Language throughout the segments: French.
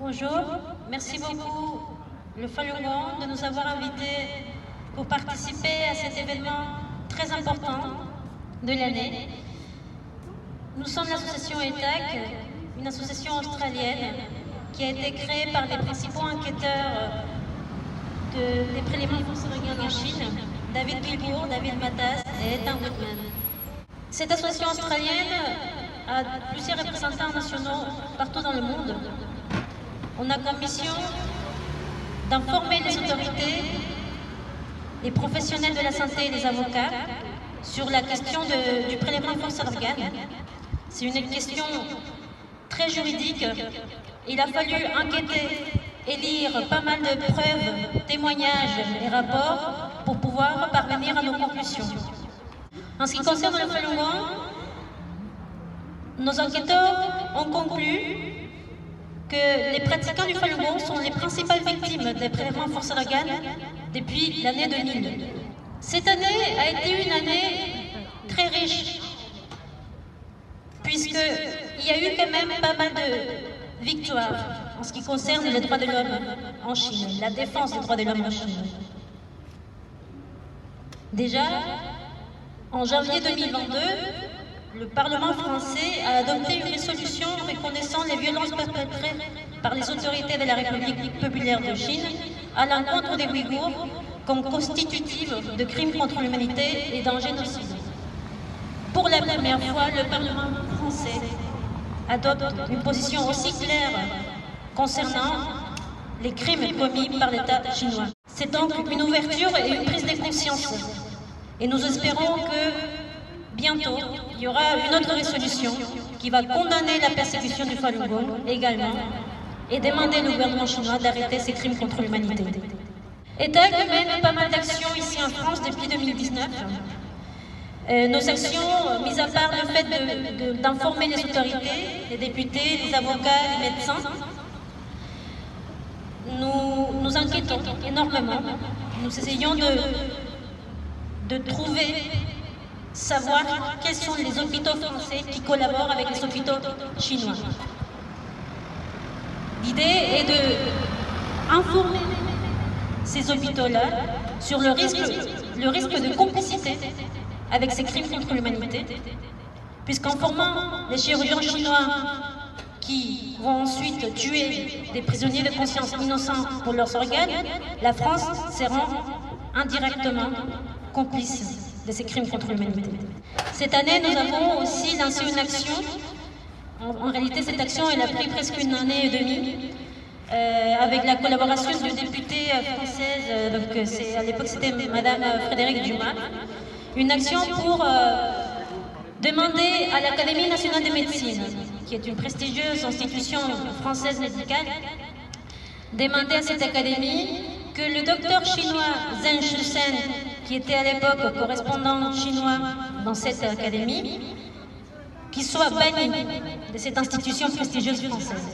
Bonjour, merci beaucoup le Falun Gong de nous avoir invités pour participer à cet événement très important de l'année. Nous sommes l'association ETAC, une association australienne qui a été créée par les principaux enquêteurs des prélèvements fonctionnels en Chine, David Kilgour, David Matas et Ethan Whitman. Cette association australienne a plusieurs représentants nationaux partout dans le monde. On a comme mission d'informer les autorités, les professionnels de la santé et les avocats sur la question du prélèvement forcé d'organes. C'est une question très juridique. Il a fallu enquêter et lire pas mal de preuves, témoignages et rapports pour pouvoir parvenir à nos conclusions. En ce qui concerne le Falun Gong, nos enquêteurs ont conclu que les pratiquants du Falun Gong sont les principales victimes des prélèvements forcés d'organes depuis l'année 2000. Cette année a été une année très riche, puisqu'il y a eu quand même pas mal de victoires en ce qui concerne les droits de l'homme en Chine, la défense des droits de l'homme en Chine. Déjà, en janvier 2022, le Parlement français a adopté une résolution reconnaissant les violences perpétrées par les autorités de la République populaire de Chine à l'encontre des Ouïghours comme constitutives de crimes contre l'humanité et d'un génocide. Pour la première fois, le Parlement français adopte une position aussi claire concernant les crimes commis par l'État chinois. C'est donc une ouverture et une prise de conscience. Et nous espérons que bientôt, il y aura une autre résolution qui va condamner la persécution du Falun Gong également et demander au gouvernement chinois d'arrêter ces crimes contre l'humanité. ETAC mène pas mal d'actions ici en France depuis 2019. Nos actions, mis à part le fait d'informer les autorités, les députés, les avocats, les médecins, nous enquêtons énormément. Nous essayons de savoir quels sont les hôpitaux français qui collaborent avec les hôpitaux chinois. L'idée est d'informer ces hôpitaux-là sur le risque de complicité avec ces crimes contre l'humanité, puisqu'en formant les chirurgiens chinois qui vont ensuite tuer des prisonniers de conscience innocents pour leurs organes, la France se rend indirectement complice de ces crimes contre l'humanité. Cette année, nous avons aussi lancé une action. En réalité, cette action, elle a pris presque une année et demie, avec la collaboration d'une députée française, à l'époque c'était Madame Frédérique Dumas, une action pour demander à l'Académie nationale de médecine, qui est une prestigieuse institution française médicale, demander à cette académie que le docteur chinois Zheng Shushen, qui était à l'époque correspondant chinois dans cette académie, qui soit banni de cette institution prestigieuse française.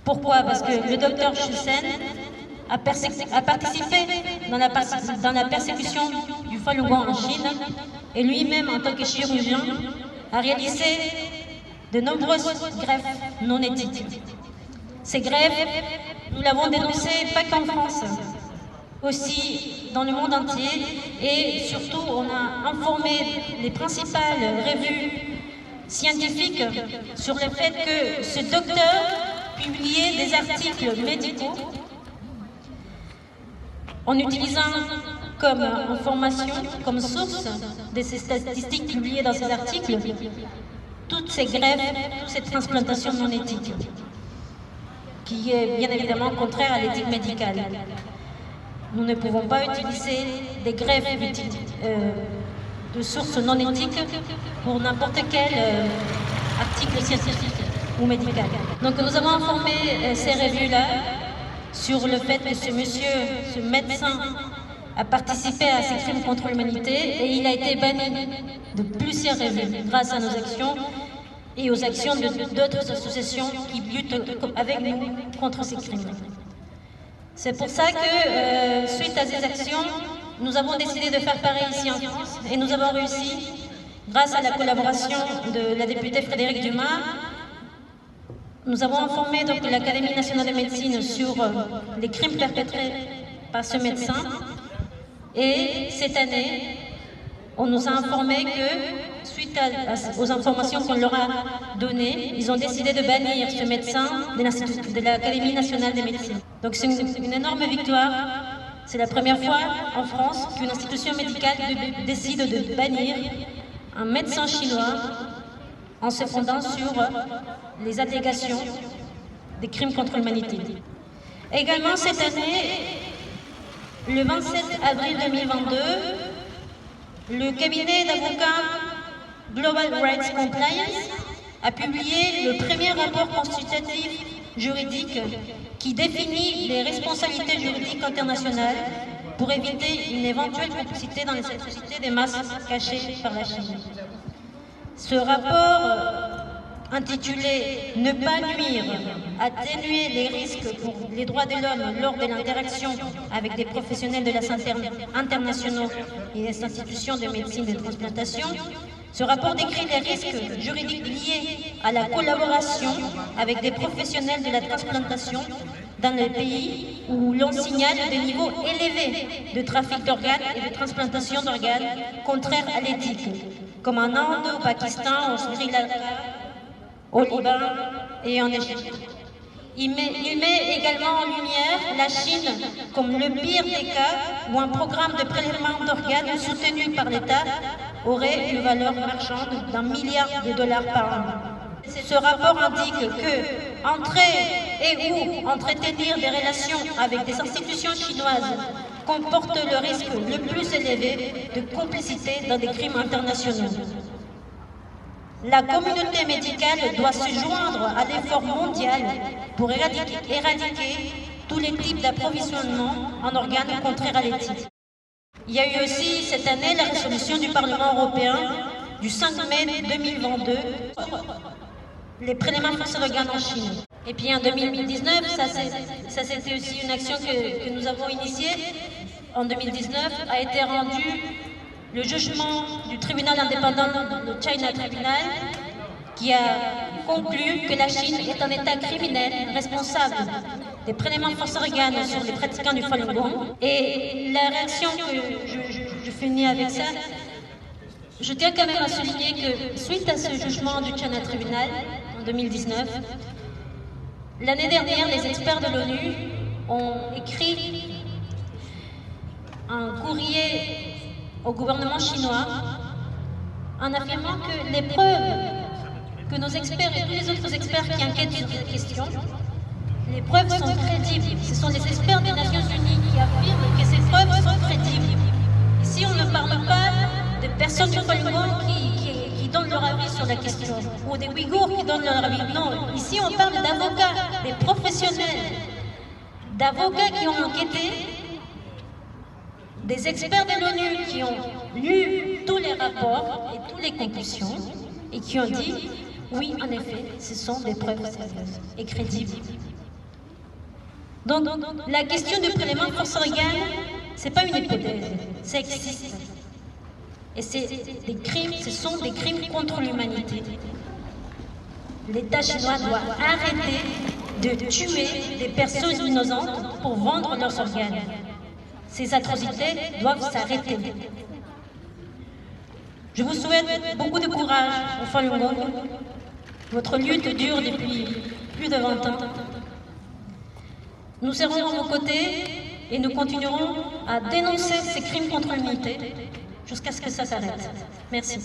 Pourquoi? Parce que le docteur Shushen a participé dans la persécution du Falun Gong en Chine et lui-même, en tant que chirurgien, a réalisé de nombreuses greffes non éthiques. Ces greffes, nous l'avons dénoncé pas qu'en France, aussi dans le monde entier, et surtout on a informé les principales revues scientifiques sur le fait que ce docteur publiait des articles médicaux en utilisant comme information, comme source de ces statistiques publiées dans ces articles, toutes ces greffes, toute cette transplantation non éthique, qui est bien évidemment contraire à l'éthique médicale. Nous ne pouvons pas utiliser des greffes de sources non éthiques pour n'importe quel article scientifique ou médical. Donc nous avons informé ces revues-là sur le fait que ce monsieur, ce médecin, a participé à ces crimes contre l'humanité et il a été banni de plusieurs revues grâce à nos actions et aux actions d'autres associations qui luttent avec nous contre ces crimes. C'est pour ça que, suite à ces actions, nous avons décidé de faire pareil ici en France et nous avons réussi, grâce à la collaboration de la députée Frédérique Dumas, Nous avons informé donc l'Académie nationale de médecine sur les crimes perpétrés par ce médecin. Et cette année, on nous a informé que, suite aux informations qu'on leur a données, ils ont décidé de bannir ce médecin de l'Académie nationale de médecine. Donc c'est une énorme victoire. C'est la première fois en France qu'une institution médicale décide de bannir un médecin chinois en se fondant sur les allégations des crimes contre l'humanité. Également cette année, le 27 avril 2022, le cabinet d'avocats Global Rights Compliance a publié le premier rapport consultatif juridique qui définit les responsabilités juridiques internationales pour éviter une éventuelle complicité dans les atrocités des masses cachées par la Chine. Ce rapport intitulé « Ne pas nuire, atténuer les risques pour les droits de l'homme lors de l'interaction avec des professionnels de la santé internationaux et des institutions de médecine et de transplantation », ce rapport décrit les risques juridiques liés à la collaboration avec des professionnels de la transplantation dans les pays où l'on signale des niveaux élevés de trafic d'organes et de transplantation d'organes contraires à l'éthique, comme en Inde, au Pakistan, au Sri Lanka, au Liban et en Égypte. Il met également en lumière la Chine comme le pire des cas où un programme de prélèvement d'organes soutenu par l'État aurait une valeur marchande d'1 milliard de dollars par an. Ce rapport indique que entrer et ou entretenir des relations avec des institutions chinoises comporte le risque le plus élevé de complicité dans des crimes internationaux. La communauté médicale doit se joindre à l'effort mondial pour éradiquer tous les types d'approvisionnement en organes contraires à l'éthique. Il y a eu aussi cette année la résolution du Parlement européen du 5 mai 2022 les prélèvements forcés d'organes en Chine. Et puis en 2019, ça c'était aussi une action que nous avons initiée. En 2019 a été rendu le jugement du tribunal indépendant, le China Tribunal, qui a conclu que la Chine est un État criminel responsable des prélèvements forcés d'organes sur les pratiquants du Falun Gong. Et la réaction que je finis avec ça, je tiens quand même à souligner que suite à ce jugement du China Tribunal en 2019, l'année dernière, les experts de l'ONU ont écrit un courrier au gouvernement chinois en affirmant que les preuves que nos experts et tous les autres experts qui enquêtent sur cette question, les preuves sont crédibles. Ce sont les experts des Nations Unies qui affirment que ces preuves sont crédibles. Ici, on ne parle pas de personnes du Falun Gong qui donnent leur avis sur la question, ou des Ouïghours qui donnent leur avis. Non, ici on parle d'avocats, des professionnels, d'avocats qui ont enquêté, des experts de l'ONU qui ont lu tous les rapports et toutes les conclusions et qui ont dit oui, en effet, ce sont des preuves sérieuses et crédibles. Donc, la question du prélèvement forcé d'organes, ce n'est pas une hypothèse, ça existe. Et c'est des crimes, ce sont des crimes contre l'humanité. L'État chinois doit arrêter de tuer des personnes innocentes pour vendre leurs organes. Ces atrocités doivent s'arrêter. Je vous souhaite beaucoup de courage au Falun Gong. Votre lutte dure depuis plus de 20 ans. Nous serons à vos côtés et nous continuerons à dénoncer ces crimes contre l'humanité jusqu'à ce que ça s'arrête. Merci.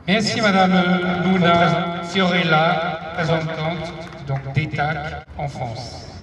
Merci Madame Luna Fiorella, représentante d'ETAC en France.